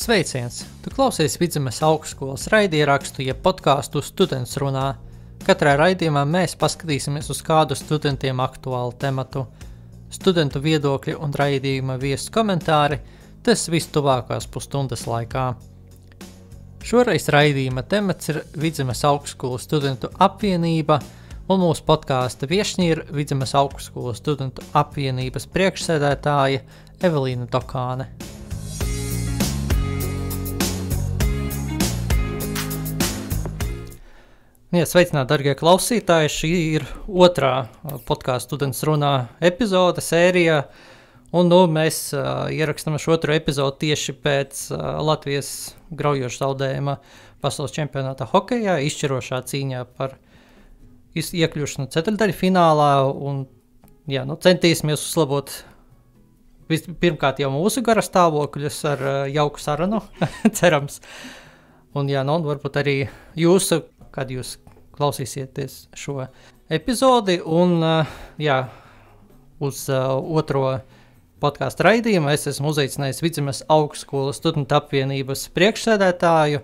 Sveiciens! Tu klausies Vidzemes augstskolas raidierakstu, jeb podcastu Students runā. Katrā raidījumā mēs paskatīsimies uz kādu studentiem aktuālu tematu. Studentu viedokļi un raidījuma viesu komentāri – tas viss tuvākās pusstundas laikā. Šoreiz raidījuma temats ir Vidzemes augstskolas studentu apvienība, un mūsu podkāsta viešņi ir Vidzemes augstskolas studentu apvienības priekšsēdētāja Evelīna Dokāne. Sveicināti, darbie klausītāji! Šī ir otrā podkāstu Students runā epizode, sērija, un mēs ierakstām šo otro epizodu tieši pēc Latvijas graujoša zaudējuma pasaules čempionātā hokejā, izšķirošā cīņā par iekļūšanu ceturtdaļu finālā, un centīsimies uzlabot pirmkārt jau mūsu garastāvokļus ar jauku sarunu, cerams, un varbūt arī jūsu, kad jūs klausīsieties šo epizodi, un uz otro podkāstu raidījumu es esmu uzaicinājis Vidzemes augstskolas studentu apvienības priekšsēdētāju,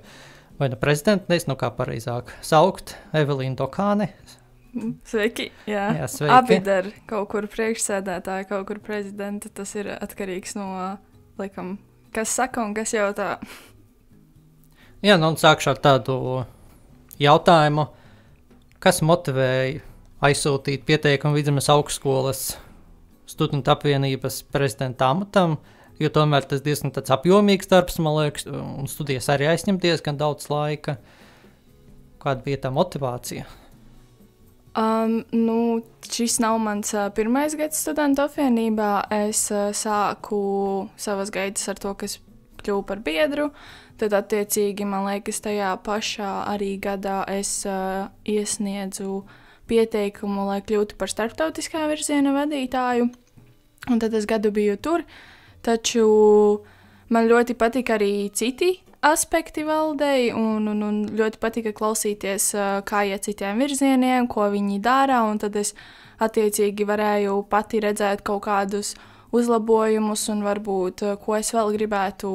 vai prezidentu, kā pareizāk saukt, Evelīnu Dokāni. Sveiki, jā sveiki. Abi dar kaut kur priekšsēdētāju, kaut kur prezidenta, tas ir atkarīgs no, kas saka un kas jautā. Un sākšu ar tādu jautājumu, kas motivēja aizsūtīt pieteikumu Vidzemes augstskolas studentu apvienības prezidenta amatam, jo tomēr tas diezgan tāds apjomīgs darbs, man liekas, un studijas arī aizņem diezgan daudz laika. Kāda bija tā motivācija? Šis nav mans pirmais gads studentu apvienībā. Es sāku savas gaitas ar to, kas kļuvu par biedru. Tad, attiecīgi, man liekas, tajā pašā arī gadā es iesniedzu pieteikumu, lai kļūtu par starptautiskā virziena vadītāju. Un tad es gadu biju tur, taču man ļoti patika arī citi aspekti valdei, un ļoti patika klausīties, kā iet citiem virzieniem, ko viņi dara, un tad es attiecīgi varēju pati redzēt kaut kādus uzlabojumus un varbūt, ko es vēl gribētu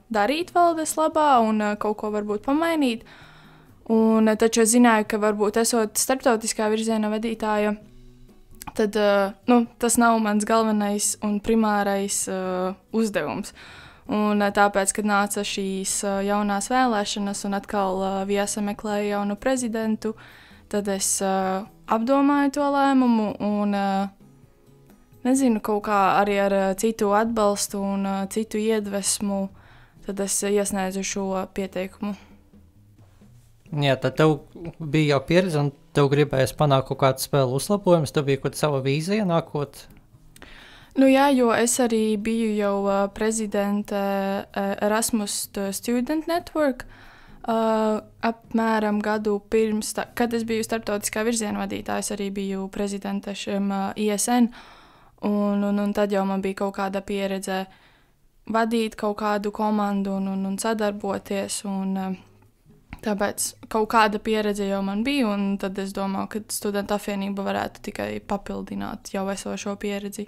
darīt valdes labā un kaut ko varbūt pamainīt. Un taču es zināju, ka varbūt esot starptautiskā virziena vadītāja, tad tas nav mans galvenais un primārais uzdevums. Un tāpēc, kad nāca šīs jaunās vēlēšanas un atkal jāsameklēja jaunu prezidentu, tad es apdomāju to lēmumu un kaut kā arī ar citu atbalstu un citu iedvesmu, tad es iesniedzu šo pieteikumu. Tad tev bija jau pieredze un tev gribējies panākt kaut kādu spēlu uzlabojumus, tev bija kaut sava vīzija nākot? Jo es arī biju jau prezidente Erasmus Student Network apmēram gadu pirms, kad es biju starptautiskā virziena vadītāja, es arī biju prezidente šim ISN, un tad jau man bija kaut kāda pieredze vadīt kaut kādu komandu un sadarboties, un tāpēc kaut kāda pieredze jau man bija, un tad es domāju, ka studentu apvienība varētu tikai papildināt jau esošo pieredzi.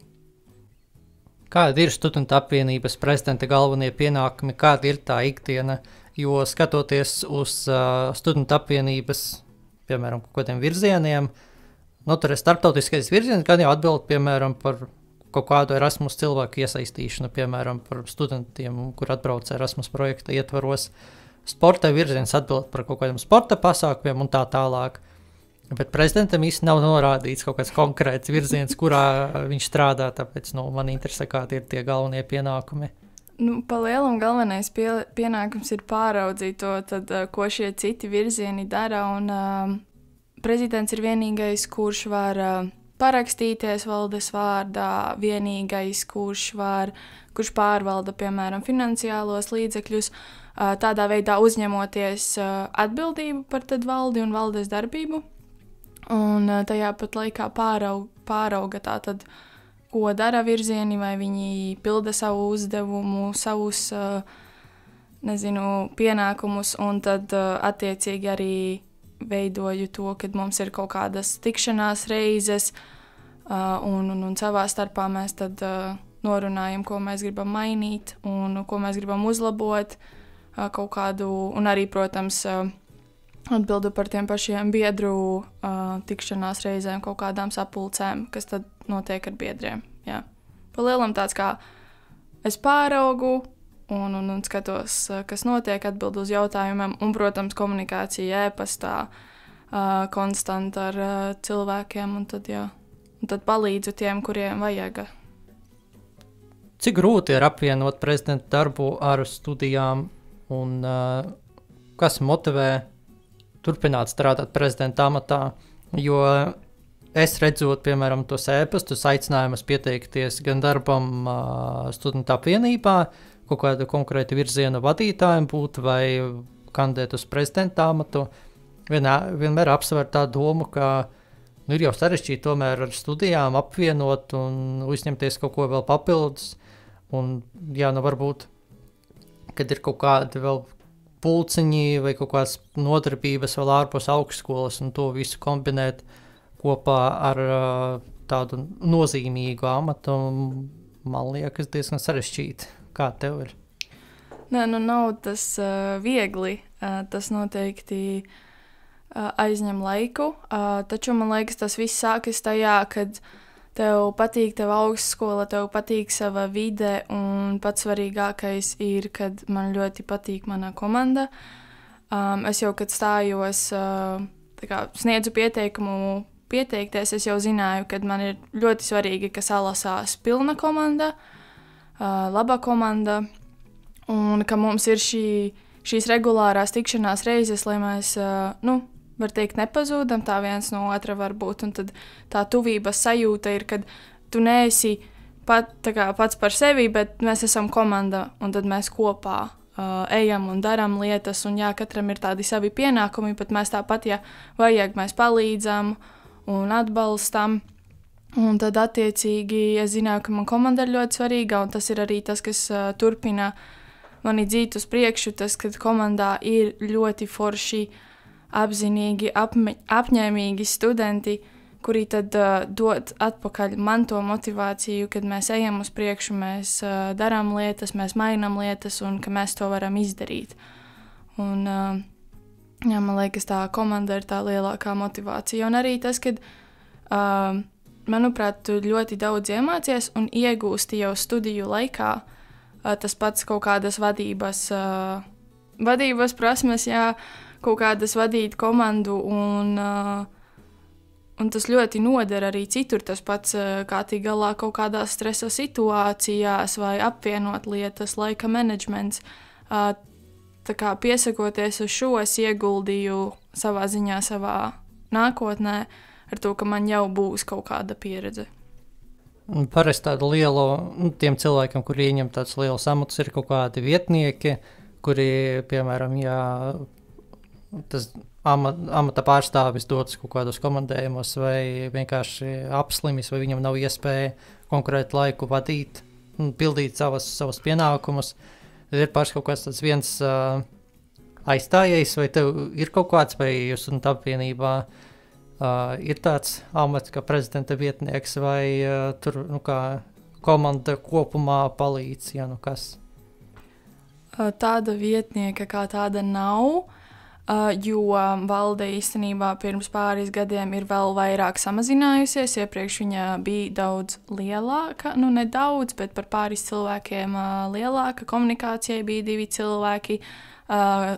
Kāda ir studentu apvienības prezidenta galvenie pienākumi, kāda ir tā ikdiena, jo skatoties uz studentu apvienības, piemēram, kaut kādiem virzieniem, tur ir starptautiskais virziens, gan jau atbild, piemēram, par kaut kādu Erasmus cilvēku iesaistīšanu, piemēram, par studentiem, kur atbrauc Erasmus projekta ietvaros. Sporta virziens atbild par kaut kādiem sporta pasākumiem un tā tālāk. Bet prezidentam īsti nav norādīts kaut kāds konkrēts virziens, kurā viņš strādā, tāpēc man interesē, kādi ir tie galvenie pienākumi. Pa lielam galvenais pienākums ir pāraudzīt to, tad, ko šie citi virzieni dara, un prezidents ir vienīgais, kurš var parakstīties valdes vārdā, vienīgais, kurš pārvalda, piemēram, finansiālos līdzekļus, tādā veidā uzņemoties atbildību par tad valdi un valdes darbību, un tajā pat laikā pārauga tātad, ko dara virzieni, vai viņi pilda savu uzdevumu, savus, pienākumus, un tad attiecīgi arī veidoju to, kad mums ir kaut kādas tikšanās reizes, un savā starpā mēs tad norunājam, ko mēs gribam mainīt un ko mēs gribam uzlabot, kaut kādu, un arī, protams, atbildu par tiem pašiem biedru tikšanās reizēm, kaut kādām sapulcēm, kas tad notiek ar biedriem. Jā. Pa lielam tāds kā es pāraugu un skatos, kas notiek, atbildu uz jautājumiem, un, protams, komunikācija e-pastā konstanta ar cilvēkiem, un tad palīdzu tiem, kuriem vajag. Cik grūti ir apvienot prezidenta darbu ar studijām, un kas motivē turpināt strādāt prezidenta amatā? Jo es redzot, piemēram, tos e-pastus, aicinājumus pieteikties gan darbam studentu apvienībā, kaut kādu konkrētu virzienu vadītājiem būt vai kandidēt uz prezidenta amatu, vienmēr apsver tā domu, ka ir jau sarežģīti tomēr ar studijām apvienot un uzņemties kaut ko vēl papildus. Un, varbūt, kad ir kaut kādi vēl pulciņi vai kaut kādas nodarbības vēl ārpus augstskolas un to visu kombinēt kopā ar tādu nozīmīgu amatu, man liekas diezgan sarežģīti. Kā tev ir? Nē, nav tas viegli. Tas noteikti aizņem laiku, taču man liekas, tas viss sākas tajā, kad tev patīk tava augstskola, tev patīk sava vide, un pats svarīgākais ir, kad man ļoti patīk mana komanda. Es jau, kad stājos, sniedzu pieteikumu pieteikties, es jau zināju, ka man ir ļoti svarīgi, ka salasās pilna komanda, laba komanda, un ka mums ir šīs regulārās tikšanās reizes, lai mēs, var teikt, nepazūdam tā viens no otra varbūt, un tad tā tuvības sajūta ir, kad tu neesi pats par sevi, bet mēs esam komanda, un tad mēs kopā ejam un daram lietas, un katram ir tādi savi pienākumi, bet mēs tāpat, ja vajag, mēs palīdzam un atbalstam, un tad attiecīgi es zināju, ka man komanda ir ļoti svarīga, un tas ir arī tas, kas turpina mani dzīt uz priekšu, tas, kad komandā ir ļoti forši, apzinīgi, apņēmīgi studenti, kuri tad dod atpakaļ man to motivāciju, kad mēs ejam uz priekšu, mēs darām lietas, mēs mainām lietas un ka mēs to varam izdarīt. Un, man liekas, tā komanda ir tā lielākā motivācija. Un arī tas, kad, manuprāt, tu ļoti daudz iemācies un iegūsti jau studiju laikā, tas pats kaut kādas vadības prasmes, kaut kādas vadīt komandu, un tas ļoti noder arī citur. Tas pats kā tik galā kaut kādās stresa situācijās vai apvienot lietas, laika menedžments. Tā kā piesakoties uz šo, es ieguldīju savā ziņā, savā nākotnē, ar to, ka man jau būs kaut kāda pieredze. Parasti tādu lielu, tiem cilvēkiem, kuri ieņem tādus lielus amatus, ir kaut kādi vietnieki, kuri, piemēram, tas amata pārstāvis dodas kaut kādos komandējumos vai vienkārši apslimis, vai viņam nav iespēja konkrētu laiku vadīt, pildīt savus pienākumus. Tad ir pāris kaut kāds tāds viens aizstājējs, vai tev ir kaut kāds, vai jūs un apvienībā ir tāds amats kā prezidenta vietnieks, vai tur kā komanda kopumā palīdz, kas? Tāda vietnieka kā tāda nav. Jo valde īstenībā pirms pāris gadiem ir vēl vairāk samazinājusies. Iepriekš viņa bija daudz lielāka, ne daudz, bet par pāris cilvēkiem lielāka. Komunikācijai bija 2 cilvēki,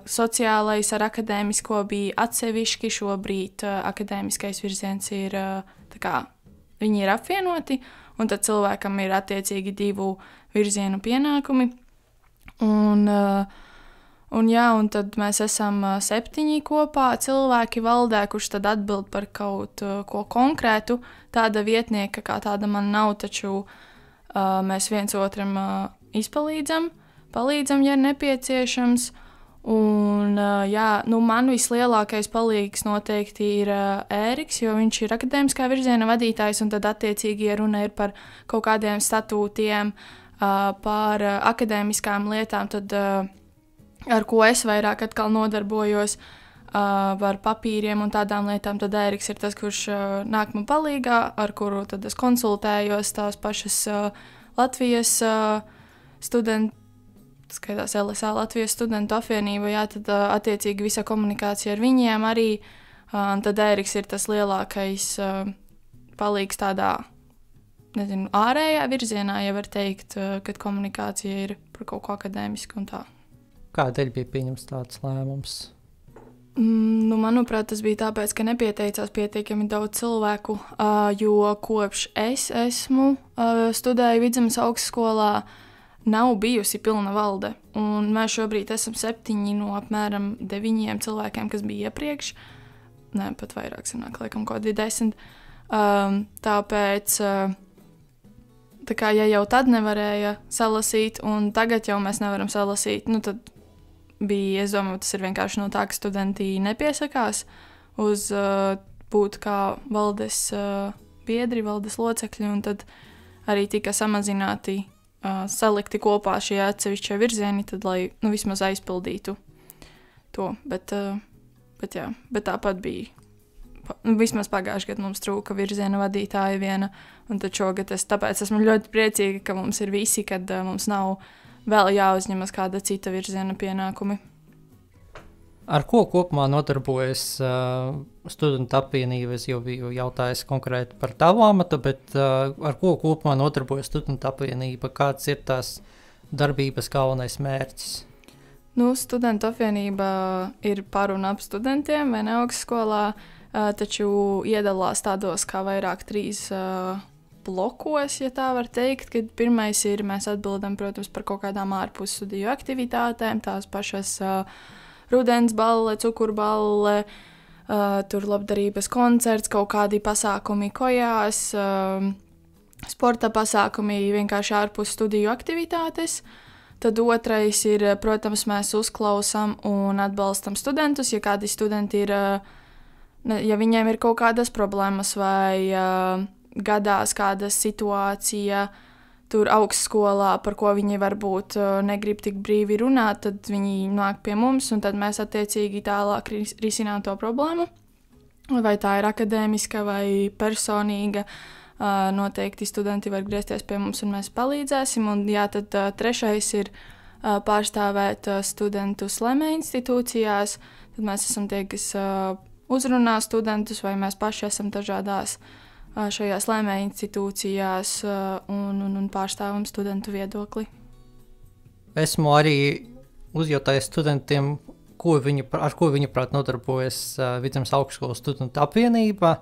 sociālais ar akadēmisko bija atsevišķi. Šobrīd akadēmiskais virziens ir, viņi ir apvienoti, un tad cilvēkam ir attiecīgi 2 virzienu pienākumi. Un tad mēs esam 7 kopā cilvēki valdē, kurš tad atbild par kaut ko konkrētu. Tāda vietnieka kā tāda man nav, taču mēs viens otram palīdzam, ja nepieciešams. Un man vislielākais palīgs noteikti ir Ēriks, jo viņš ir akadēmiskā virziena vadītājs, un tad attiecīgi, ja runa ir par kaut kādiem statūtiem, par akadēmiskām lietām, tad ar ko es vairāk atkal nodarbojos, par papīriem un tādām lietām, tad Ēriks ir tas, kurš nāk man palīgā, ar kuru tad es konsultējos tās pašas Latvijas studentu, skaitās LSA Latvijas studentu apvienība, jā, tad attiecīgi visa komunikācija ar viņiem arī. Tad Ēriks ir tas lielākais palīgs tādā, nezinu, ārējā virzienā, ja var teikt, kad komunikācija ir par kaut ko akadēmisku un tā. Kādēļ bija pieņemts tāds lēmums? Manuprāt, tas bija tāpēc, ka nepieteicās pietiekami daudz cilvēku, jo kopš es esmu studēju Vidzemes augstskolā, nav bijusi pilna valde. Un mēs šobrīd esam 7 no apmēram 9 cilvēkiem, kas bija iepriekš. Nē, pat vairāk sanāk, laikam, kaut kādi 10. Tāpēc, tā kā, ja jau tad nevarēja salasīt, un tagad jau mēs nevaram salasīt, tad bija, es domāju, tas ir vienkārši no tā, ka studenti nepiesakās uz būt kā valdes biedri, valdes locekļi, un tad arī tika samazināti, salikti kopā šie atsevišķie virzieni, tad, lai vismaz aizpildītu to. Bet tāpat bija. Vismaz pagājušajā gadā mums trūka virziena vadītāja viena, un tad šogad tāpēc esmu ļoti priecīga, ka mums ir visi, kad mums nav vēl jāuzņemas kāda cita virziena pienākumi. Ar ko kopumā nodarbojas studentu apvienība? Es jau biju jautājis konkrēti par tavu amatu, bet ar ko kopumā nodarbojas studentu apvienība? Kāds ir tās darbības galvenais mērķis? Studentu apvienība ir par un ap studentiem vai ne augstskolā, taču iedalās tādos kā vairāk 3 blokos, ja tā var teikt, kad pirmais ir, mēs atbildam, protams, par kaut kādām ārpus studiju aktivitātēm, tās pašas rudens balle, cukurballe, tur labdarības koncerts, kaut kādi pasākumi kojās, sporta pasākumi, vienkārši ārpus studiju aktivitātes. Tad otrais ir, protams, mēs uzklausām un atbalstam studentus, ja kādi studenti ir, ja viņiem ir kaut kādas problēmas vai gadās kāda situācija tur augstskolā, par ko viņi varbūt negrib tik brīvi runāt, tad viņi nāk pie mums, un tad mēs attiecīgi tālāk risinām to problēmu. Vai tā ir akadēmiska vai personīga, noteikti studenti var griezties pie mums, un mēs palīdzēsim. Un jā, tad trešais ir pārstāvēt studentus LEME institūcijās. Tad mēs esam tie, kas uzrunā studentus, vai mēs paši esam dažādās šajās LEME institūcijās un pārstāvam studentu viedokli. Esmu arī uzjautājis studentiem, ar ko viņi prāt nodarbojas Vidzemes augstskolas studentu apvienībā.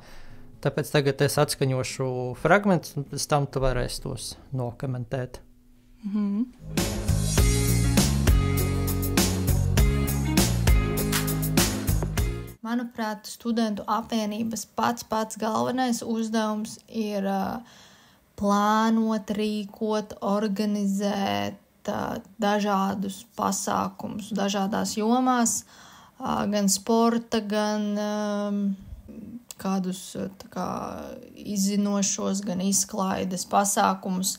Tāpēc tagad es atskaņošu fragmentus, un pēc tam tu varēsi tos nokomentēt. Manuprāt, studentu apvienības pats galvenais uzdevums ir plānot, rīkot, organizēt dažādus pasākumus, dažādās jomās, gan sporta, gan kādus izzinošos, gan izklaides pasākumus.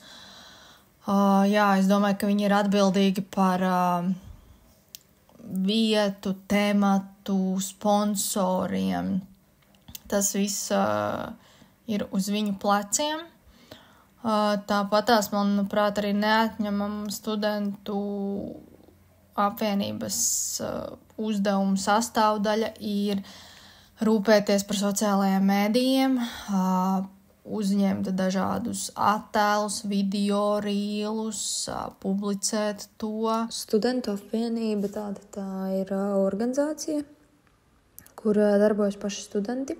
Es domāju, ka viņi ir atbildīgi par vietu, tematu, sponsoriem. Tas viss ir uz viņu pleciem. Tāpatās, manuprāt, arī neatņemam studentu apvienības uzdevumu sastāvdaļa ir rūpēties par sociālajiem mēdījiem, uzņemt dažādus attēlus, video rīlus, publicēt to. Studentu apvienība tā ir organizācija, kur darbojas paši studenti,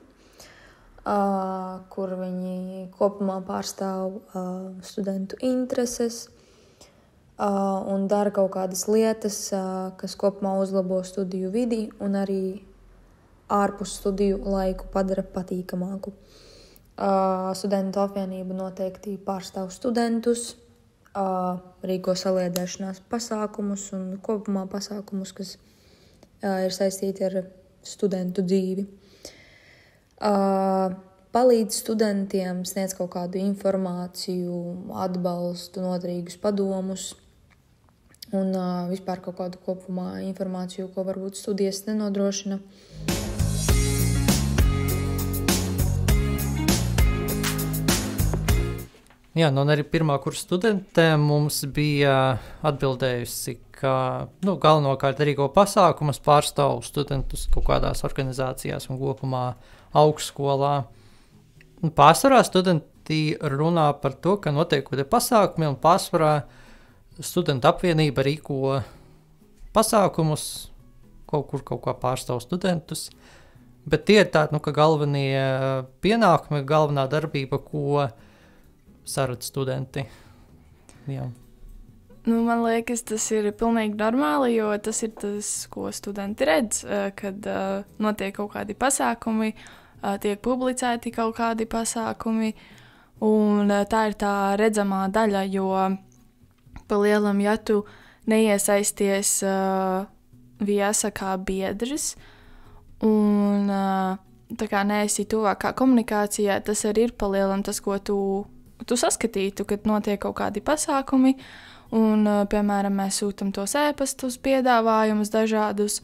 kur viņi kopumā pārstāv studentu intereses un dara kaut kādas lietas, kas kopumā uzlabo studiju vidi un arī ārpus studiju laiku padara patīkamāku. Studentu apvienība noteikti pārstāv studentus, rīko saliedēšanās pasākumus un kopumā pasākumus, kas ir saistīti ar studentu dzīvi. Palīdz studentiem, sniedz kaut kādu informāciju, atbalstu, noderīgus padomus un vispār kaut kādu kopumā informāciju, ko varbūt studijas nenodrošina. Jā, un arī pirmā kursa studente mums bija atbildējusi, ka galvenokārt arī ko pasākumus pārstāv studentus kaut kādās organizācijās un kopumā augstskolā. Pārsvarā studenti runā par to, ka notiek kaut kādi pasākumi, un pārsvarā studentu apvienība rīko pasākumus, kaut kur kaut kā pārstāv studentus, bet tie ir tādi, ka galvenie pienākumi, galvenā darbība, ko sarat studenti. Jā. Man liekas, tas ir pilnīgi normāli, jo tas ir tas, ko studenti redz, kad notiek kaut kādi pasākumi, tiek publicēti kaut kādi pasākumi, un tā ir tā redzamā daļa, jo pa lielam, ja tu neiesaisties viesa kā biedrs, un tā kā neesi tuvākā komunikācijā, tas arī ir pa lielam tas, ko tu saskatītu, kad notiek kaut kādi pasākumi, un, piemēram, mēs sūtam tos ēpastus, piedāvājumus dažādus,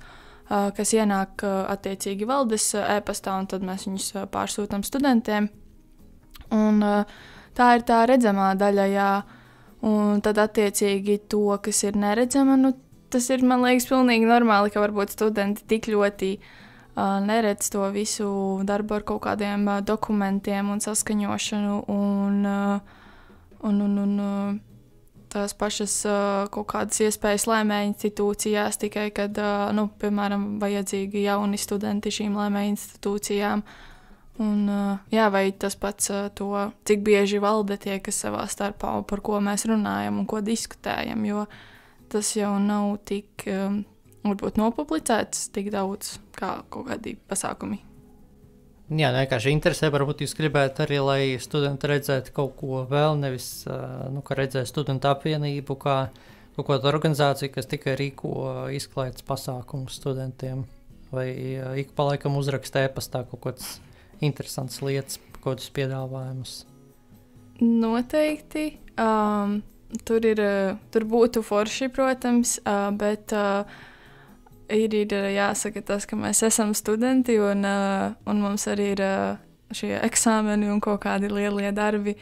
kas ienāk attiecīgi valdes ēpastā, un tad mēs viņus pārsūtam studentiem. Un tā ir tā redzamā daļa, jā, un tad attiecīgi to, kas ir neredzama, tas ir, man liekas, pilnīgi normāli, ka varbūt studenti tik ļoti neredz to visu darbu ar kaut kādiem dokumentiem un saskaņošanu un tās pašas kaut kādas iespējas lēmēju institūcijās, tikai kad, piemēram, vajadzīgi jauni studenti šīm lēmēju institūcijām. Un, vai tas pats to, cik bieži valde tiekas savā starpā, par ko mēs runājam un ko diskutējam, jo tas jau nav tik varbūt nopublicēts tik daudz kā kaut kādi pasākumi. Jā, vienkārši interesē, varbūt jūs gribētu arī, lai studenti redzētu kaut ko vēl, nevis, ka redzētu studentu apvienību kā kaut kādu organizāciju, kas tikai rīko izklaides pasākumus studentiem, vai ik pa laikam uzraksta ēpastā kaut kāds interesants lietas, kaut kādus piedāvājumus. Noteikti. Tur būtu forši, protams, bet ir jāsaka tas, ka mēs esam studenti un mums arī ir šie eksāmeni un kaut kādi lielie darbi.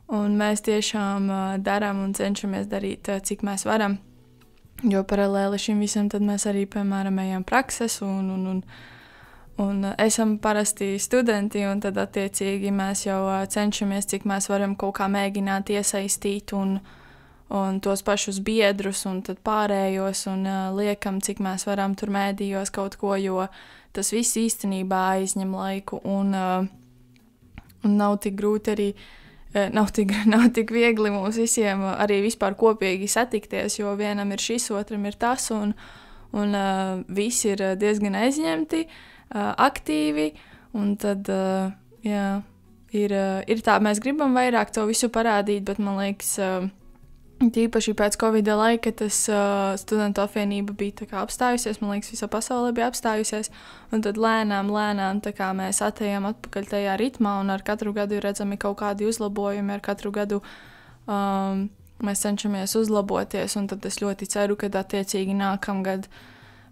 Un mēs tiešām darām un cenšamies darīt, cik mēs varam. Jo paralēli šim visam tad mēs arī, piemēram, ejam prakses un esam parasti studenti, un tad attiecīgi mēs jau cenšamies, cik mēs varam kaut kā mēģināt iesaistīt un tos pašus biedrus un tad pārējos un liekam, cik mēs varam tur mēdījos kaut ko, jo tas viss īstenībā aizņem laiku un nav tik grūti arī, nav tik viegli mums visiem arī vispār kopīgi satikties, jo vienam ir šis, otram ir tas un visi ir diezgan aizņemti, aktīvi, un tad, ir tā, mēs gribam vairāk to visu parādīt, bet man liekas, tīpaši pēc Covid laika tas studentu apvienība bija tā kā apstājusies, man liekas, visa pasaule bija apstājusies, un tad lēnām tā kā mēs atejam atpakaļ tajā ritmā, un ar katru gadu ir redzami kaut kādi uzlabojumi, ar katru gadu mēs cenšamies uzlaboties, un tad es ļoti ceru, ka attiecīgi nākamgad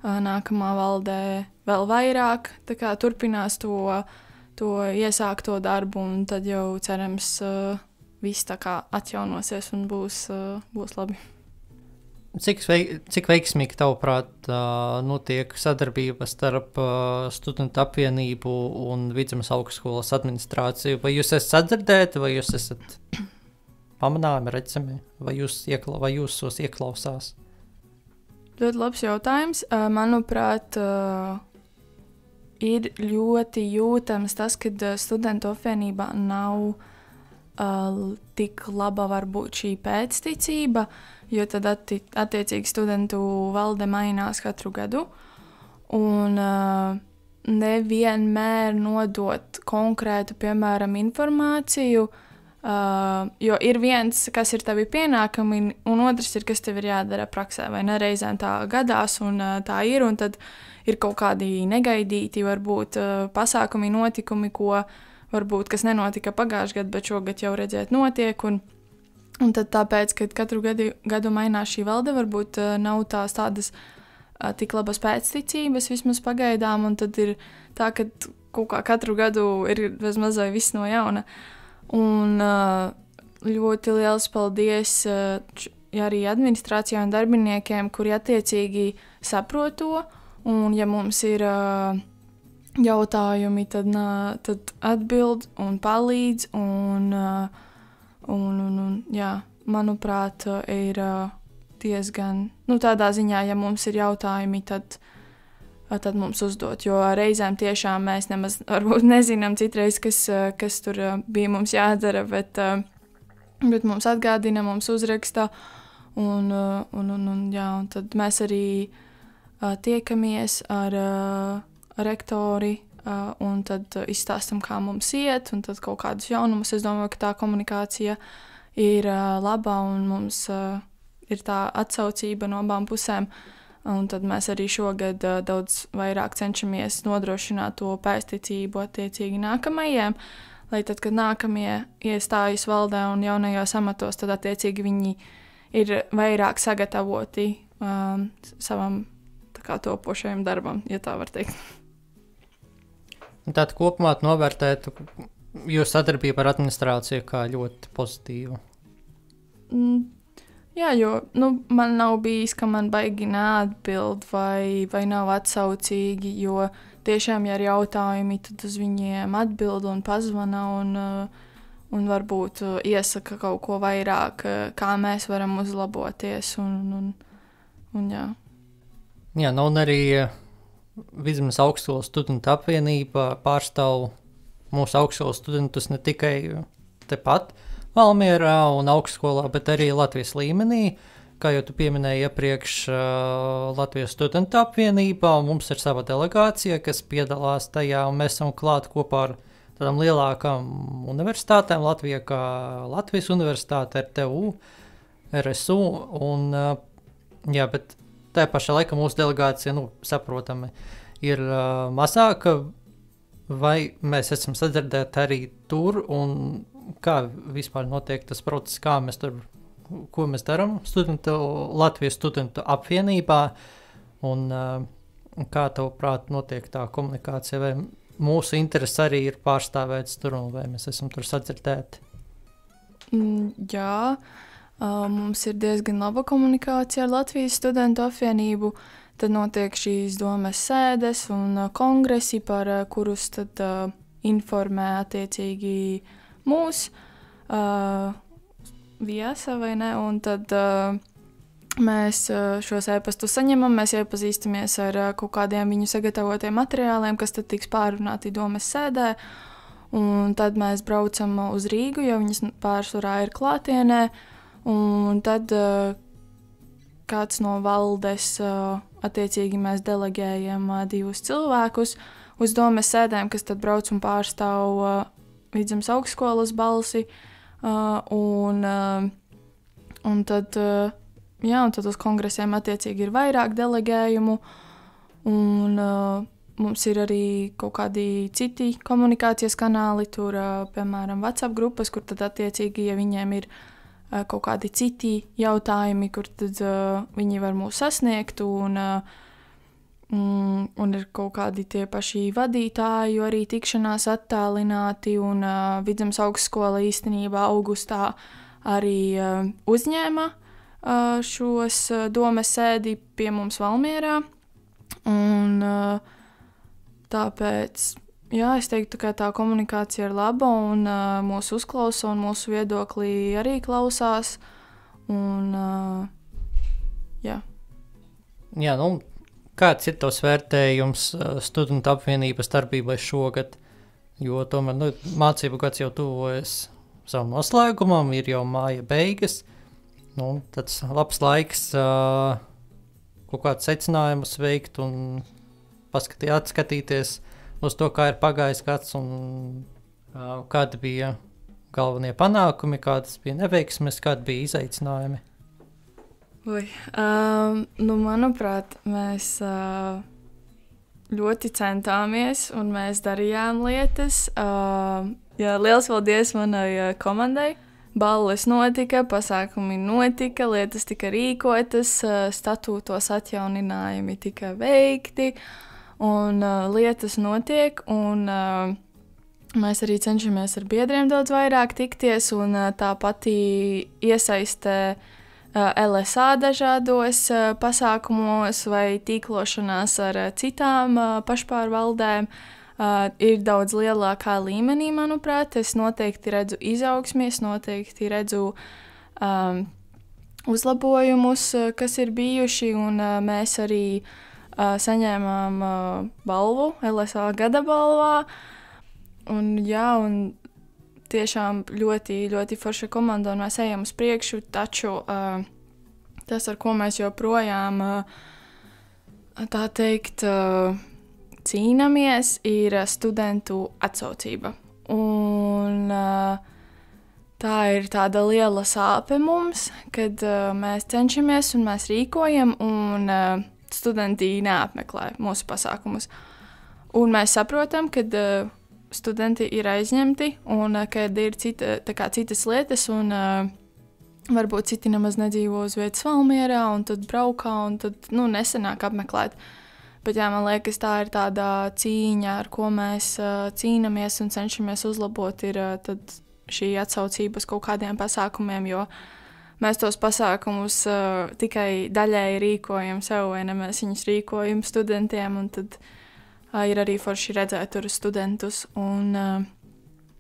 nākamā valdē vēl vairāk, tā kā turpinās to iesākto darbu, un tad jau cerams viss tā kā atjaunosies un būs labi. Cik veiksmīgi tavuprāt notiek sadarbība starp studentu apvienību un Vidzemes augstskolas administrāciju? Vai jūs esat sadzirdēti, vai jūs esat pamanāmi, redzami, vai jūsos ieklausās? Ļoti labs jautājums. Manuprāt, ir ļoti jūtams tas, kad studentu apvienībā nav tik laba varbūt šī pēcticība, jo tad attiecīgi studentu valde mainās katru gadu un nevienmēr nodot konkrētu, piemēram, informāciju, jo ir viens, kas ir tavi pienākumi, un otrs ir, kas tev ir jādara praksē, vai ne reizēm tā gadās, un tā ir, un tad ir kaut kādi negaidīti, varbūt pasākumi, notikumi, varbūt, kas nenotika pagājušajā gadā, bet šogad jau redzēt notiek, un tad tāpēc, kad katru gadu mainās šī valde, varbūt nav tādas tik labas pēcticības, vismaz pagaidām, un tad ir tā, ka kaut kā katru gadu ir bez mazai viss no jauna. Un ļoti liels paldies arī administrācijai un darbiniekiem, kuri attiecīgi saprot to, un ja mums ir jautājumi, tad atbild un palīdz, un jā, manuprāt, ir diezgan, tādā ziņā, ja mums ir jautājumi, tad mums uzdot, jo reizēm tiešām mēs nemaz varbūt nezinām citreiz, kas tur bija mums jādara, bet mums atgādina, mums uzraksta, un tad mēs arī tiekamies ar rektori, un tad izstāstam, kā mums iet, un tad kaut kādus jaunumus. Es domāju, ka tā komunikācija ir labā, un mums ir tā atsaucība no abām pusēm. Un tad mēs arī šogad daudz vairāk cenšamies nodrošināt to pēcticību attiecīgi nākamajiem, lai tad, kad nākamie iestājas valdē un jaunajos amatos, tad attiecīgi viņi ir vairāk sagatavoti savam topošajam darbam, ja tā var teikt. Tātad kopumā novērtētu jūsu sadarbību ar administrāciju kā ļoti pozitīvu. Jā, jo man nav bijis, ka man baigi neatbild vai nav atsaucīgi, jo tiešām, ja ir jautājumi, tad uz viņiem atbild un pazvana un varbūt iesaka kaut ko vairāk, kā mēs varam uzlaboties. Un jā. Jā, un arī Vidzemes augstskolas studentu apvienība pārstāv mūsu augstskolas studentus ne tikai tepat Valmierā un augstskolā, bet arī Latvijas līmenī. Kā jau tu pieminēji iepriekš, Latvijas studentu apvienībā, un mums ir sava delegācija, kas piedalās tajā, un mēs esam klāt kopā ar tādām lielākām universitātēm Latvijā, kā Latvijas universitāte, RTU, RSU, un jā, bet tā pašā laikā mūsu delegācija, saprotami, ir mazāka, vai mēs esam sadzirdēti arī tur, un kā vispār notiek tas process, ko mēs darām Latvijas studentu apvienībā, un kā tavuprāt notiek tā komunikācija, vai mūsu interesi arī ir pārstāvēts tur, un vai mēs esam tur sadzirdēti? Jā, mums ir diezgan laba komunikācija ar Latvijas studentu apvienību, tad notiek šīs domes sēdes un kongresi, par kurus tad informē attiecīgi mūs viesa vai ne, un tad mēs šos e-pastus saņemam, mēs iepazīstamies ar kaut kādiem viņu sagatavotiem materiāliem, kas tad tiks pārunāti domes sēdē, un tad mēs braucam uz Rīgu, jo viņas pārsvarā ir klātienē, un tad kāds no valdes, attiecīgi mēs delegējam 2 cilvēkus uz domes sēdēm, kas tad brauc un pārstāv Vidzemes augstskolas balsi, un tad uz kongresiem attiecīgi ir vairāk delegējumu, un mums ir arī kaut kādi citi komunikācijas kanāli, tur, piemēram, WhatsApp grupas, kur tad attiecīgi, ja viņiem ir kaut kādi citi jautājumi, kur tad viņi var mūs sasniegt, un ir kaut kādi tie paši vadītāji, arī tikšanās attālināti, un Vidzemes augstskola īstenībā augustā arī uzņēma šos domes sēdi pie mums Valmierā, un tāpēc, jā, es teiktu, ka tā komunikācija ir laba, un mūsu uzklausa, un mūsu viedoklī arī klausās, un jā. Jā, kāds ir tavs vērtējums studentu apvienības darbībai šogad? Jo tomēr mācību gads jau tuvojas savam noslēgumam, ir jau māja beigas. Tāds labs laiks kaut kādus secinājumus veikt un atskatīties uz to, kā ir pagājis gads un kādi bija galvenie panākumi, kādas bija neveiksmes, kādi bija izaicinājumi. Manuprāt, mēs ļoti centāmies un mēs darījām lietas. Liels paldies manai komandai. Balles notika, pasākumi notika, lietas tika rīkotas, statūtos atjauninājumi tika veikti un lietas notiek. Un Mēs arī cenšamies ar biedriem daudz vairāk tikties, un tā pati iesaistē LSA dažādos pasākumos vai tīklošanās ar citām pašpārvaldēm ir daudz lielākā līmenī, manuprāt. Es noteikti redzu izaugsmi, es noteikti redzu uzlabojumus, kas ir bijuši, un mēs arī saņēmām balvu LSA gada balvā. Un tiešām ļoti, ļoti forša komanda, un mēs ejam uz priekšu, taču tas, ar ko mēs joprojām, tā teikt, cīnāmies, ir studentu atsaucība. Un tā ir tāda liela sāpe mums, kad mēs cenšamies un mēs rīkojam, un studenti neapmeklē mūsu pasākumus. Un mēs saprotam, ka studenti ir aizņemti, un kad ir citas lietas, un varbūt citi nemaz nedzīvo uz vietas Valmierā, un tad braukā, un tad nesanāk apmeklēt. Bet man liekas, tā ir tāda cīņa, ar ko mēs cīnāmies un cenšamies uzlabot, ir tad šī atsaucība uz kaut kādiem pasākumiem, jo mēs tos pasākumus tikai daļēji rīkojam sev, vai ne, mēs viņus rīkojam studentiem, un tad ir arī forši redzēt tur studentus, un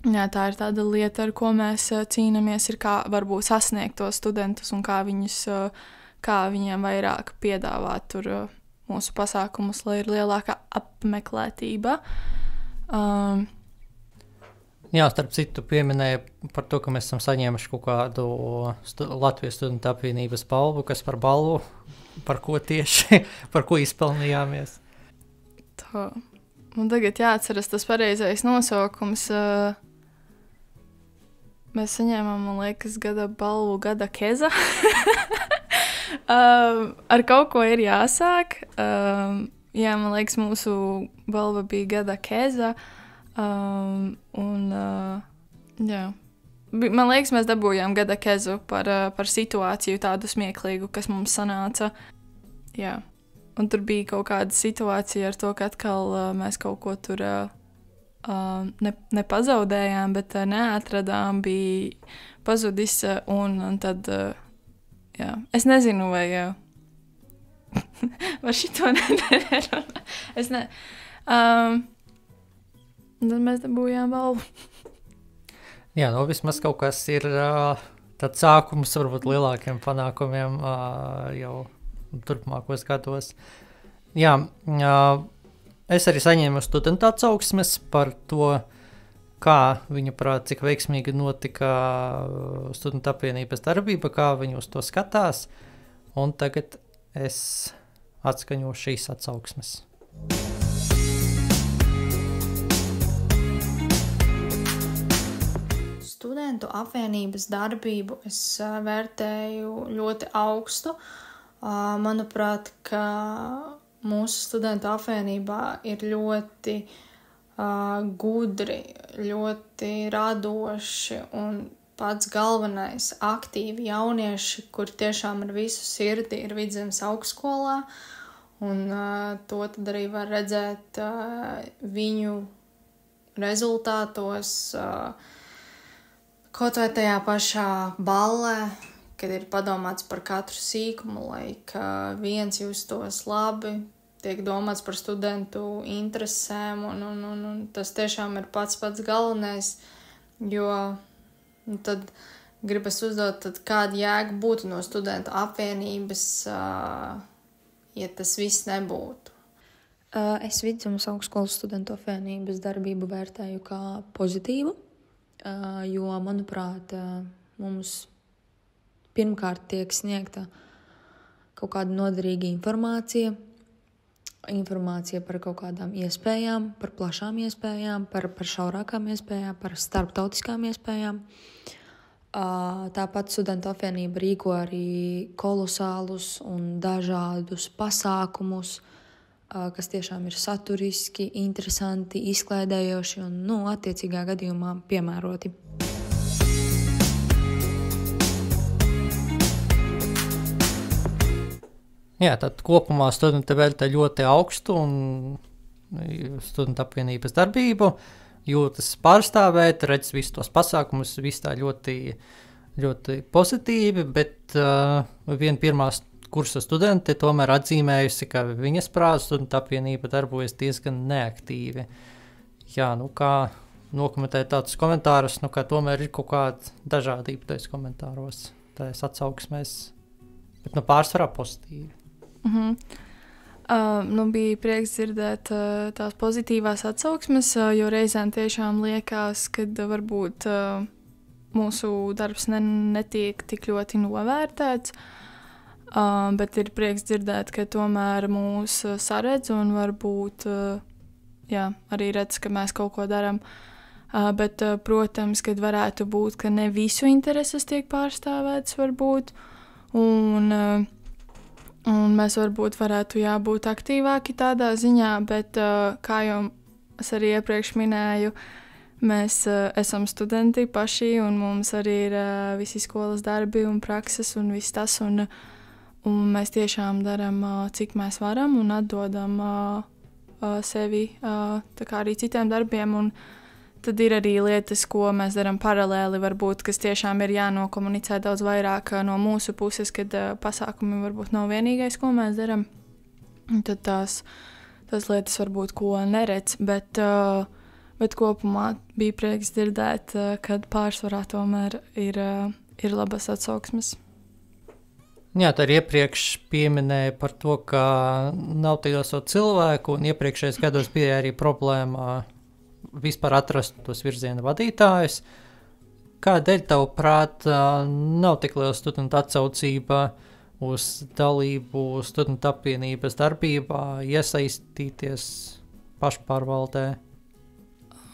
tā ir tāda lieta, ar ko mēs cīnāmies, ir kā varbūt sasniegt tos studentus un kā viņiem vairāk piedāvāt tur mūsu pasākumus, lai ir lielāka apmeklētība. Jā, starp citu pieminēja par to, ka mēs esam saņēmuši kaut kādu Latvijas studentu apvienības balvu, kas par balvu, par ko tieši, par ko izpelnījāmies. Tā. Man tagad jāatceras tas pareizais nosaukums. Mēs saņēmām, man liekas, gada balvu gada keza. Ar kaut ko ir jāsāk. Man liekas, mūsu balva bija gada keza. Man liekas, mēs dabūjām gada kezu par situāciju tādu smieklīgu, kas mums sanāca. Jā. Un tur bija kaut kāda situācija ar to, ka atkal mēs kaut ko tur nepazaudējām, bet neatradām, bija pazudis, un tad, es nezinu, vai šito nerunā. Es ne. Tad mēs dabūjām balvu. Jā, vismaz kaut kas ir tāds sākums varbūt lielākiem panākumiem jau turpmākos gados. Jā, es arī saņēmu studentu atsauksmes par to, kā viņu prāt, cik veiksmīgi notika studentu apvienības darbība, kā viņi uz to skatās, un tagad es atskaņošu šīs atsauksmes. Studentu apvienības darbību es vērtēju ļoti augstu. Manuprāt, ka mūsu studentu apvienībā ir ļoti gudri, ļoti radoši un pats galvenais aktīvi jaunieši, kur tiešām ar visu sirdi ir Vidzemes augstskolā, un to tad arī var redzēt viņu rezultātos, kaut vai tajā pašā ballē, kad ir padomāts par katru sīkumu, lai viens justos labi, tiek domāts par studentu interesēm, un tas tiešām ir pats galvenais, jo tad gribas uzdot, tad kāda jēga būtu no studentu apvienības, ja tas viss nebūtu. Es Vidzemes augstskolas studentu apvienības darbību vērtēju kā pozitīvu, jo, manuprāt, mums pirmkārt tiek sniegta kaut kāda noderīga informācija par kaut kādām iespējām, par plašām iespējām, par šaurākām iespējām, par starptautiskām iespējām. Tāpat studentu apvienība rīko arī kolosālus un dažādus pasākumus, kas tiešām ir saturiski, interesanti, izklaidējoši un, attiecīgā gadījumā piemēroti. Jā, tad kopumā studenti vērtē ļoti augstu un studentu apvienības darbību. jūtas pārstāvēt, redz visus tos pasākumus, viss tā ļoti, ļoti pozitīvi, bet viena pirmās kursa studente tomēr atzīmējusi, ka viņas prāta studentu apvienība darbojas diezgan neaktīvi. Jā, kā nokomentēt tādus komentārus, ka tomēr ir kaut kāda dažādība tais komentāros, tais atsauksmēs, bet pārsvarā pozitīvi. Bija prieks dzirdēt tās pozitīvās atsauksmes, jo reizēm tiešām liekas, ka varbūt mūsu darbs netiek tik ļoti novērtēts, bet ir prieks dzirdēt, ka tomēr mūs saredz un varbūt arī redz, ka mēs kaut ko darām. Bet, protams, kad varētu būt, ka ne visu intereses tiek pārstāvētas varbūt, un mēs varbūt varētu būt aktīvāki tādā ziņā, bet, kā jau es arī iepriekš minēju, mēs esam studenti paši, un mums arī ir visi skolas darbi un prakses un viss tas, un mēs tiešām darām, cik mēs varam, un atdodam sevi tā kā arī citiem darbiem, un tad ir arī lietas, ko mēs darām paralēli, varbūt, kas tiešām ir jānokomunicē daudz vairāk no mūsu puses, kad pasākumi varbūt nav vienīgais, ko mēs darām. Tad tās lietas varbūt, ko neredz, bet kopumā bija prieks dzirdēt, kad pārsvarā tomēr ir labas atsauksmes. Jā, tā arī iepriekš pieminēja par to, ka nav tikos cilvēku, un iepriekšējos gados bija arī problēma vispār atrast tos virziena vadītājus. Kādēļ tavuprāt nav tik liela studentu atsaucība uz dalību studentu apvienības darbībā, iesaistīties pašpārvaldē?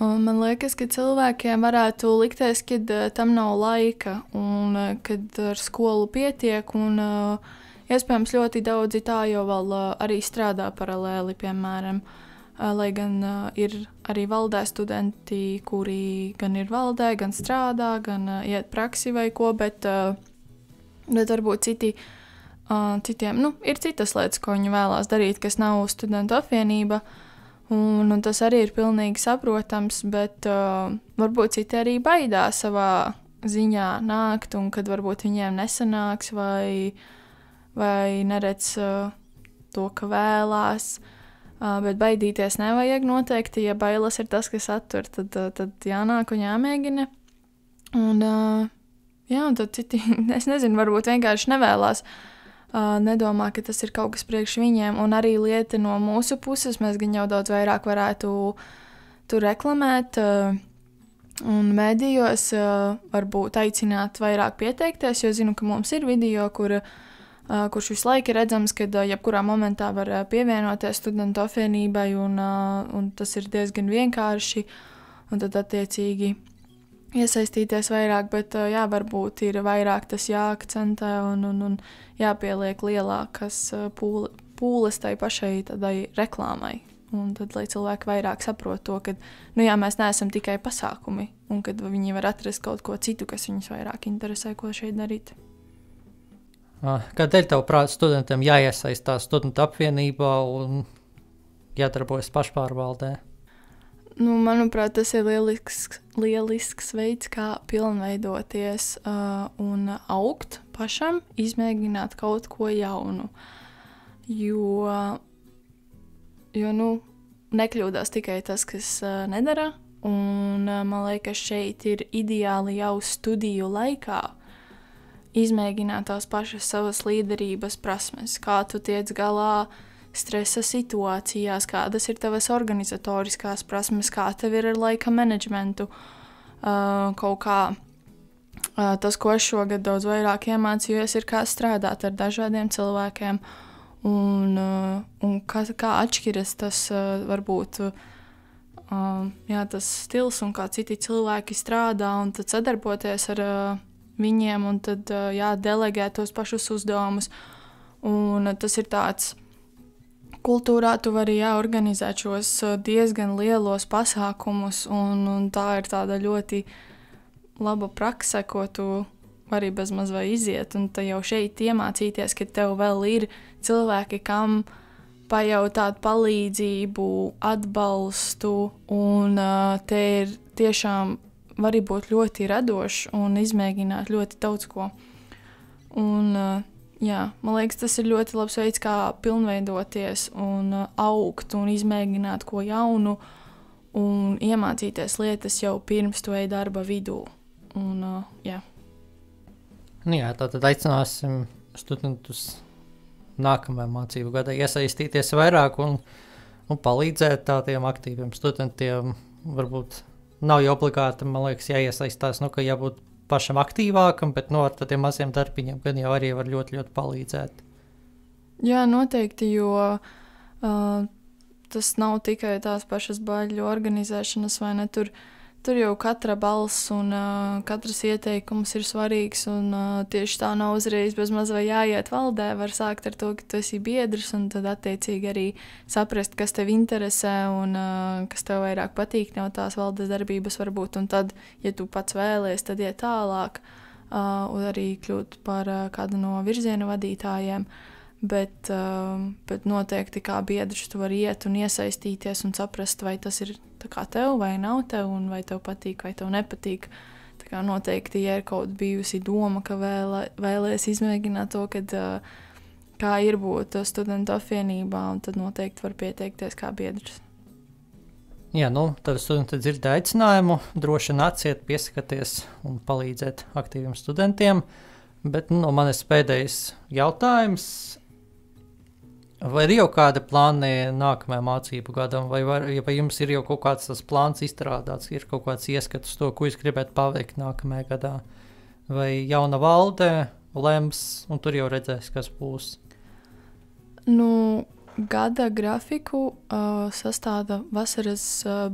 Man liekas, ka cilvēkiem varētu likties, ka tam nav laika un kad ar skolu pietiek, un iespējams ļoti daudzi tā jau vēl arī strādā paralēli, piemēram. Lai gan ir arī valdē studenti, kuri gan ir valdē, gan strādā, gan iet praksi vai ko, bet varbūt citiem ir citas lietas, ko viņi vēlās darīt, kas nav studentu apvienība, un tas arī ir pilnīgi saprotams, bet varbūt citi arī baidās savā ziņā nākt, un kad varbūt viņiem nesanāks vai neredz to, ka vēlās. Bet baidīties nevajag noteikti, ja bailes ir tas, kas attur, tad jānāk un jāmēģina. Un tad citi, es nezinu, varbūt vienkārši nevēlās, nedomā, ka tas ir kaut kas priekš viņiem, un arī lieta no mūsu puses, mēs gan jau daudz vairāk varētu tur reklamēt, un medijos varbūt aicināt vairāk pieteikties, jo zinu, ka mums ir video, kurš visu laiku ir redzams, kad jebkurā momentā var pievienoties studentu apvienībai, un tas ir diezgan vienkārši, un tad attiecīgi iesaistīties vairāk, bet varbūt ir vairāk tas jāakcentē un jāpieliek lielākas pūles tai pašai tādai reklāmai, un tad, lai cilvēki vairāk saprot to, ka, mēs neesam tikai pasākumi, un kad viņi var atrast kaut ko citu, kas viņus vairāk interesē, ko šeit darīt. Kādēļ tavuprāt studentiem jāiesaistās studentu apvienībā un jādarbojas pašpārvaldē? Manuprāt, tas ir lielisks veids, kā pilnveidoties un augt pašam, izmēģināt kaut ko jaunu. Jo nekļūdās tikai tas, kas nedara, un man liekas, šeit ir ideāli jau studiju laikā izmēģināt tās pašas savas līderības prasmes, kā tu tiec galā stresa situācijās, kādas ir tavas organizatoriskās prasmes, kā tev ir ar laika menedžmentu, kaut kā. Tas, ko es šogad daudz vairāk iemācījos, ir kā strādāt ar dažādiem cilvēkiem, un kā atšķiras tas varbūt tas stils un kā citi cilvēki strādā, un tad sadarboties ar viņiem, un tad delegēt tos pašus uzdevumus. Un tas ir tāds, kultūrā tu vari organizēt šos diezgan lielos pasākumus, un tā ir tāda ļoti laba prakse, ko tu vari bezmaz vai iziet, un tad jau šeit iemācīties, ka tev vēl ir cilvēki, kam pajautāt palīdzību, atbalstu, un te ir tiešām var būt ļoti radošs un izmēģināt ļoti daudz ko. Un, man liekas, tas ir ļoti labs veids, kā pilnveidoties un augt un izmēģināt ko jaunu un iemācīties lietas jau pirms tu ej darba vidū. Un, Tātad aicināsim studentus nākamajā mācību gadā iesaistīties vairāk un palīdzēt tādiem aktīviem studentiem. Varbūt nav jau obligāti, man liekas, jāiesaistās, ka jābūt pašam aktīvākam, bet ar tādiem maziem darbiņiem gan jau arī var ļoti, ļoti palīdzēt. Jā, noteikti, jo tas nav tikai tās pašas baļļu organizēšanas, vai ne? Tur jau katra balss un katrs ieteikums ir svarīgs, un tieši tā nav uzreiz bez maz vai jāiet valdē. Var sākt ar to, ka tu esi biedrs, un tad attiecīgi arī saprast, kas tev interesē un kas tev vairāk patīk no tās valdes darbības varbūt. Un tad, ja tu pats vēlies, tad iet tālāk un arī kļūt par kādu no virziena vadītājiem. Bet noteikti kā biedrs tu vari iet un iesaistīties un saprast, vai tas ir tā kā tev vai nav tev, un vai tev patīk vai tev nepatīk. Tā kā noteikti, ja ir kaut bijusi doma, ka vēlies izmēģināt to, kad, kā ir būt studentu apvienībā, un tad noteikti var pieteikties kā biedrs. Jā, tad studenti dzird aicinājumu, droši nāciet, piesakaties un palīdzēt aktīviem studentiem. Bet no manis pēdējais jautājums. Vai ir jau kādi plāni nākamajā mācību gadam, vai jums ir jau kaut kāds tas plāns izstrādāts, ir kaut kāds ieskats to, ko jūs gribētu paveikt nākamajā gadā? Vai jauna valde lems, un tur jau redzēs, kas būs? Gada grafiku sastāda vasaras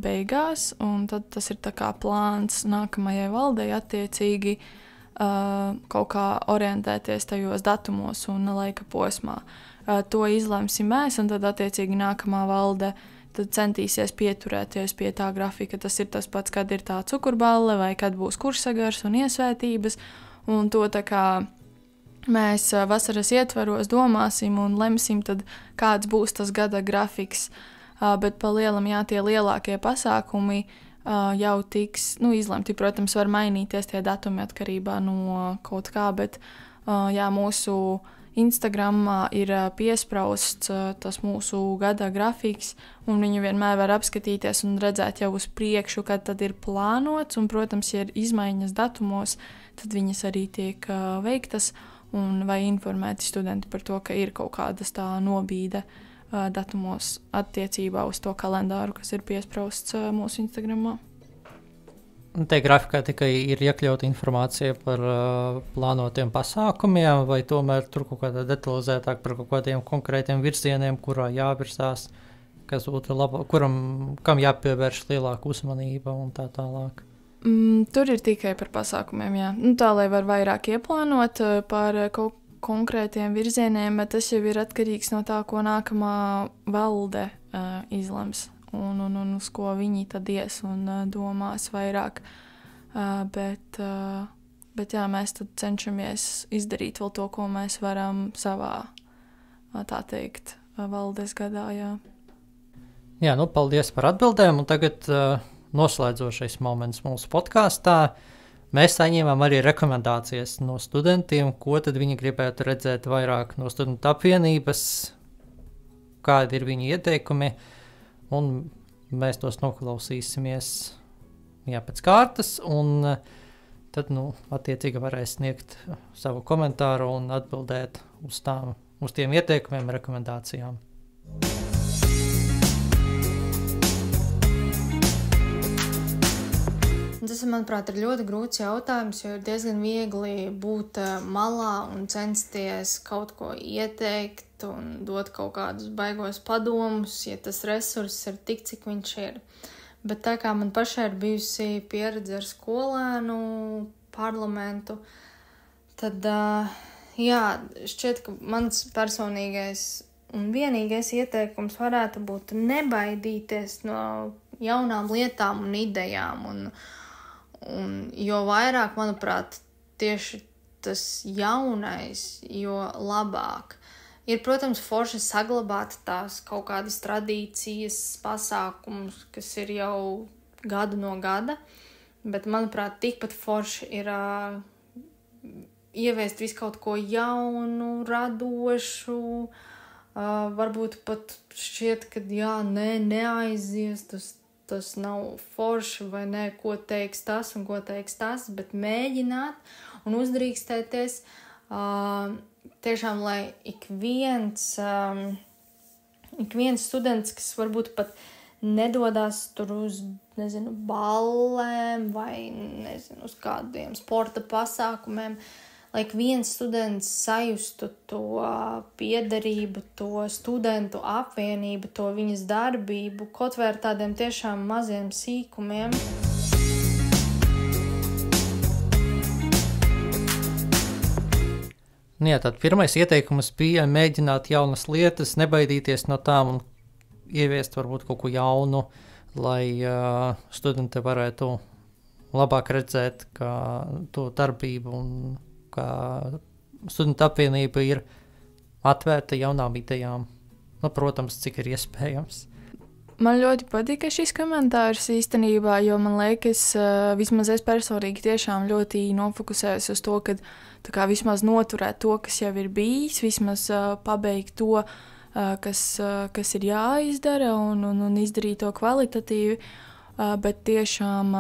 beigās, un tad tas ir tā kā plāns nākamajai valdei attiecīgi kaut kā orientēties tajos datumos un laika posmā. To izlemsim mēs, un tad attiecīgi nākamā valde tad centīsies pieturēties pie tā grafika. Tas ir tas pats, kad ir tā cukurballe vai kad būs kursagars un iesvētības, un to tā kā mēs vasaras ietvaros domāsim un lemsim tad, kāds būs tas gada grafiks. Bet pa lielam, tie lielākie pasākumi jau tiks izlemti. Protams, var mainīties tie datumi atkarībā no kaut kā, bet mūsu Instagramā ir piesprausts tas mūsu gada grafiks, un viņu vienmēr var apskatīties un redzēt jau uz priekšu, kad tad ir plānots, un, protams, ja ir izmaiņas datumos, tad viņas arī tiek veiktas, un vai informēti studenti par to, ka ir kaut kādas tā nobīde datumos attiecībā uz to kalendāru, kas ir piesprausts mūsu Instagramā. Te grafikā tikai ir iekļauta informācija par plānotiem pasākumiem, vai tomēr tur kaut kādā detalizētāk par kaut kādiem konkrētiem virzieniem, kurā jāvirzās, kas būtu kam jāpievērš lielāka uzmanība un tā tālāk? Tur ir tikai par pasākumiem, jā. Tā, lai var vairāk ieplānot par kaut konkrētiem virzieniem, bet tas jau ir atkarīgs no tā, ko nākamā valde izlems. Un uz ko viņi tad ies un domās vairāk. Bet mēs tad cenšamies izdarīt vēl to, ko mēs varam savā, tā teikt, valdes gadā. Jā, paldies par atbildēm. Un tagad noslēdzošais moments mūsu podkāstā. Mēs saņēmām arī rekomendācijas no studentiem, ko tad viņi gribētu redzēt vairāk no studentu apvienības, kādi ir viņu ieteikumi. Un mēs tos noklausīsimies pēc kārtas, un tad attiecīgi varēs sniegt savu komentāru un atbildēt uz tiem ieteikumiem, rekomendācijām. Tas, manuprāt, ir ļoti grūts jautājums, jo ir diezgan viegli būt malā un censties kaut ko ieteikt un dot kaut kādus baigos padomus, ja tas resurss ir tik, cik viņš ir. Bet tā kā man pašai ir bijusi pieredze ar skolēnu parlamentu, tad, šķiet, ka mans personīgais un vienīgais ieteikums varētu būt nebaidīties no jaunām lietām un idejām. Un jo vairāk, manuprāt, tieši tas jaunais, jo labāk. Ir, protams, forši saglabāt tās kaut kādas tradīcijas, pasākumus, kas ir jau gadu no gada, bet, manuprāt, tikpat forši ir ieviest visu kaut ko jaunu, radošu, varbūt pat šķiet, ka neaizies, tas nav forši vai ne, ko teiks tas un ko teiks tas, bet mēģināt un uzdrīkstēties tiešām, lai ik viens students, kas varbūt pat nedodās tur uz, ballēm vai, uz kādiem sporta pasākumiem, lai ik viens students sajustu to piederību, to studentu apvienību, to viņas darbību, kaut vai ar tādiem tiešām maziem sīkumiem. Jā, tad pirmais ieteikums bija mēģināt jaunas lietas, nebaidīties no tām un ieviest varbūt kaut ko jaunu, lai studenti varētu labāk redzēt, ka to darbību un ka studentu apvienība ir atvērta jaunām idejām. Protams, cik ir iespējams. Man ļoti patika šis komentārs īstenībā, jo man liekas, vismaz es personīgi tiešām ļoti nofokusējos uz to, ka tā kā vismaz noturēt to, kas jau ir bijis, vismaz pabeigt to, kas ir jāizdara un izdarīt to kvalitatīvi, bet tiešām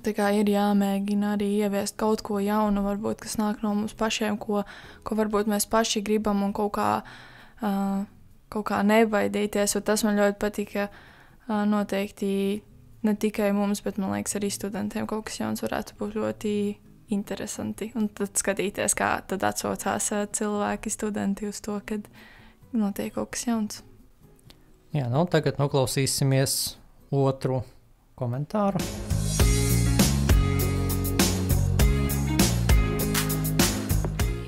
tā kā ir jāmēģina arī ieviest kaut ko jaunu, varbūt, kas nāk no mums pašiem, ko varbūt mēs paši gribam un kaut kā nebaidīties, un tas man ļoti patika noteikti ne tikai mums, bet man liekas arī studentiem kaut kas jauns varētu būt ļoti interesanti. Un tad skatīties, kā tad atsaucās cilvēki, studenti uz to, kad notiek kaut kas jauns. Jā, tagad noklausīsimies otru komentāru.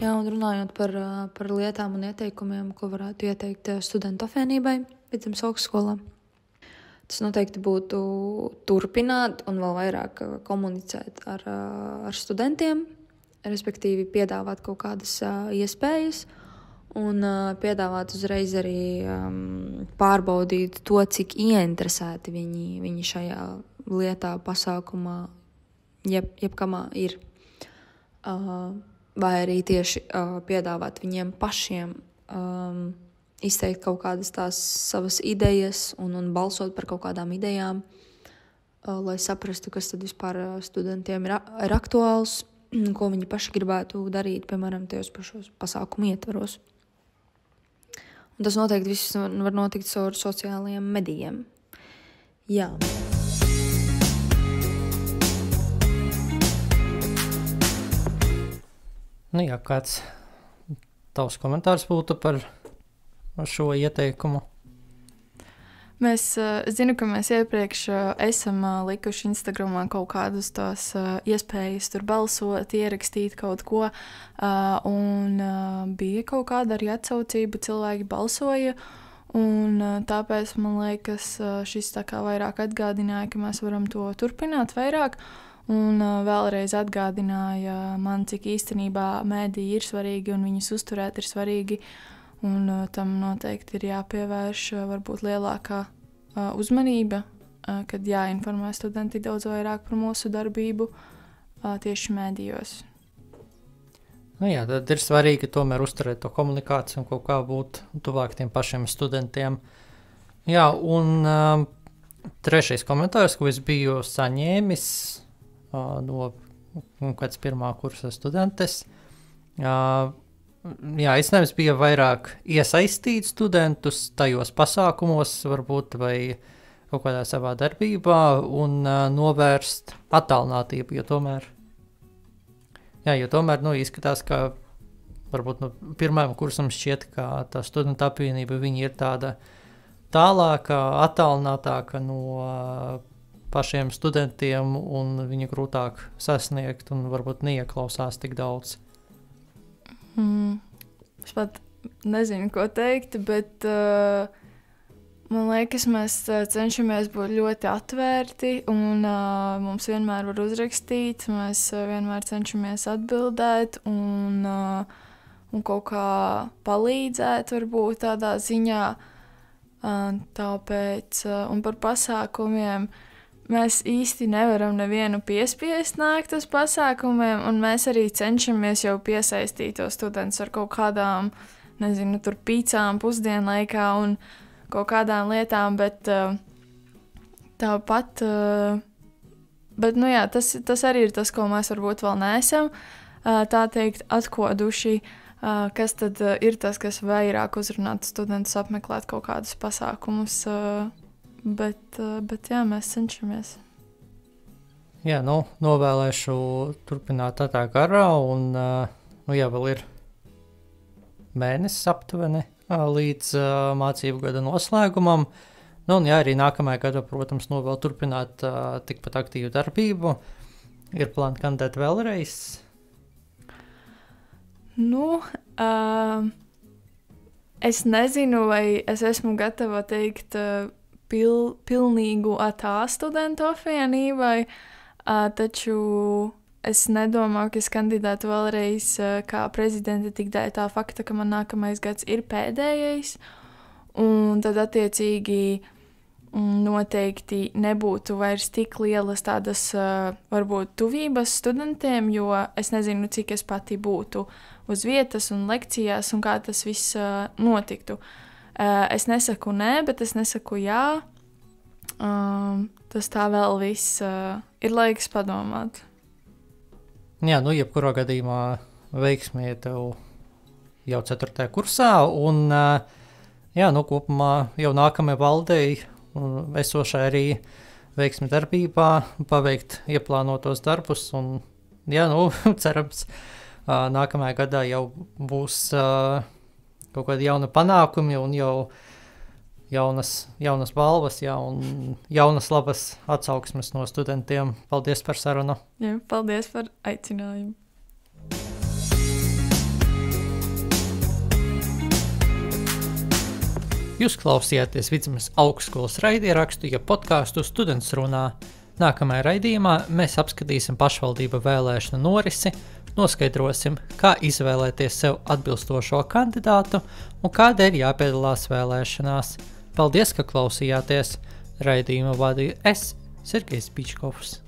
Jā, un runājot par lietām un ieteikumiem, ko varētu ieteikt studentu apvienībai Vidzemes augstskolā. Tas noteikti būtu turpināt un vēl vairāk komunicēt ar studentiem, respektīvi piedāvāt kaut kādas iespējas un piedāvāt uzreiz arī pārbaudīt to, cik ieinteresēti viņi šajā lietā, pasākumā, jebkamā ir. Vai arī tieši piedāvāt viņiem pašiem izteikt kaut kādas tās savas idejas un balsot par kaut kādām idejām, lai saprastu, kas tad vispār studentiem ir aktuāls, ko viņi paši gribētu darīt, piemēram, tajos pašos pasākumu ietvaros. Un tas noteikti viss var notikt caur sociālajiem medijiem. Jā. Jā, kāds tavs komentārs būtu par šo ieteikumu? Es zinu, ka mēs iepriekš esam likuši Instagramā kaut kādus tās iespējas tur balsot, ierakstīt kaut ko, un bija kaut kāda arī atsaucība, cilvēki balsoja, un tāpēc man liekas, šis tā kā vairāk atgādināja, ka mēs varam to turpināt vairāk. Un vēlreiz atgādināja man, cik īstenībā mēdī ir svarīgi un viņus uzturēt ir svarīgi. Un tam noteikti ir jāpievērš varbūt lielākā uzmanība, kad jāinformē studenti daudz vairāk par mūsu darbību tieši mēdījos. Jā, tad ir svarīgi tomēr uzturēt to komunikāciju un kaut kā būt tuvāk tiem pašiem studentiem. Jā, un trešais komentārs, ko es biju saņēmis no kāds pirmā kursa studentes. Aicinājums bija vairāk iesaistīt studentus tajos pasākumos, varbūt vai kaut kādā savā darbībā un novērst attālinātību, jo tomēr izskatās, ka varbūt pirmajam kursam šķiet, ka tā studenta apvienība viņi ir tāda tālāka, attālinātāka no pašiem studentiem un viņi grūtāk sasniegt un varbūt neieklausās tik daudz. Es pat nezinu, ko teikt, bet man liekas, mēs cenšamies būt ļoti atvērti un mums vienmēr var uzrakstīt, mēs vienmēr cenšamies atbildēt un un kaut kā palīdzēt, varbūt tādā ziņā. Tāpēc, un par pasākumiem, mēs īsti nevaram nevienu piespiest nākt uz pasākumiem, un mēs arī cenšamies jau piesaistīt tos studentus ar kaut kādām, nezinu, tur pīcām pusdienlaikā un kaut kādām lietām, bet tāpat, bet, nu jā, tas arī ir tas, ko mēs varbūt vēl neesam, tā teikt, atkoduši, kas tad ir tas, kas vairāk uzrunāt studentus apmeklēt kaut kādus pasākumus, bet jā, mēs cenšamies. Jā, nu, novēlēšu turpināt tādā garā, un, nu jā, vēl ir mēnesis aptuveni līdz mācību gada noslēgumam. Nu, un jā, arī nākamajā gadā, protams, nu, vēl turpināt tikpat aktīvu darbību. Ir plāni kandidēt vēlreiz? Nu, es nezinu, vai es esmu gatava teikt pilnīgu atā studentu apvienībai, taču es nedomāju, ka es kandidētu vēlreiz kā prezidente tik dēļ tā fakta, ka man nākamais gads ir pēdējais, un tad attiecīgi noteikti nebūtu vairs tik lielas tādas varbūt tuvības studentiem, jo es nezinu, cik es pati būtu uz vietas un lekcijās un kā tas viss notiktu. Es nesaku nē, bet es nesaku jā. Tas tā vēl viss ir laiks padomāt. Jā, nu, jebkurā gadījumā veiksmē tev jau 4. kursā, un jā, nu, kopumā jau nākamajai valdei un esošai arī veiksmi darbībā, paveikt ieplānotos darbus, un jā, nu, cerams, nākamajā gadā jau būs kaut kādi jauni panākumi un jau jaunas balvas, jā, un jaunas labas atsauksmes no studentiem. Paldies par sarunu. Jā, paldies par aicinājumu. Jūs klausījāties Vidzemes augstskolas raidierakstu, ja podkāstu Students runā. Nākamajā raidījumā mēs apskatīsim pašvaldību vēlēšanu norisi, noskaidrosim, kā izvēlēties sev atbilstošo kandidātu un kādēļ jāpiedalās vēlēšanās. Paldies, ka klausījāties! Raidījumu vadīju es, Sergejs Pičkovs.